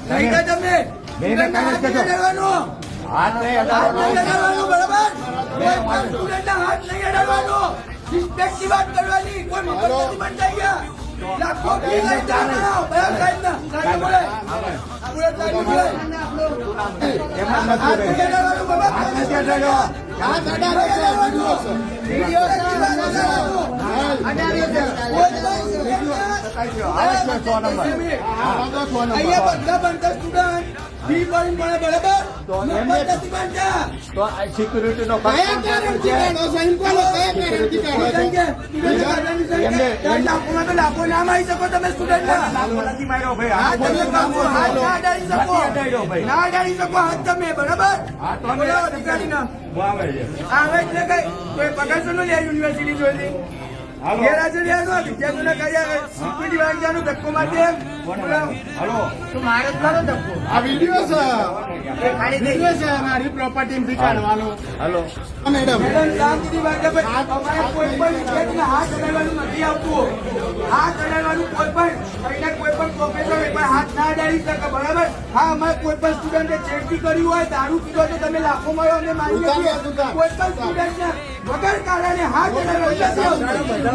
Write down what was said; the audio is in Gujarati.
નહીં કે તમે હાથ નહીં અડાડવાનો, હાથ નહીં અડાડવાનો, બરાબર? કોઈ પણ સ્ટુડન્ટના હાથ નહીં અડાડવાનો, રિસ્પેક્ટની વાત કરવાની, કોઈ મફત નથી બનતા ગયા. લાખો ફી લઈ જાઓ, બરાબર? સાહેબના સાહેબ બોલે, આપણે સાહેબ બોલે. હાથ નહીં અડાડવાનો, બાબા. હાથ નથી અડાડ્યો. હાથ અડાડવાનો, વિડીયો અડાડવાનો. અહીંયા બધા બનતા સ્ટુડન્ટ ફી ભરીને ભણે, બરાબર? મફત નથી બનતા. તો સિક્યુરિટી નો લાખો નામ આવી શકો તમે સ્ટુડન્ટ નથી માર્યો ભાઈ. ના અડાડી શકો, ના અડાડી શકો હાથ તમે, બરાબર? બોલાવો અધિકારી નામ આવે એટલે કઈ કોઈ પગારશો નો લે યુનિવર્સિટી જોઈ ગેરહાજરી આવ્યો વિદ્યાર્થીઓને કર્યા સિક્યુરિટી વાળાનો ધક્કો મારી દે. હલો તો મારે જ કરો ધક્કો. આ વિડીયો છે, ખાલી વિડીયો છે મારી પ્રોપર્ટી કાઢવાનો. હલો મેડમ મેડમ શાંતિથી વાત કરો. અમારે કોઈ પણ વિદ્યાર્થીને હાથ અડાડવાનું નથી આવતું. હાથ અડાડવાનું કોઈ પણ કોઈ પણ પ્રોફેસર એકવાર હાથ ના અડાડી શકે, બરાબર? હા, અમારે કોઈ પણ સ્ટુડન્ટે છેડતી કર્યું હોય, દારૂ પીધો તો તમે લાખો મળો અને મારી કોઈ પણ સ્ટુડન્ટને વગર કારણે હાથ અડાડવાનું નથી આવતું.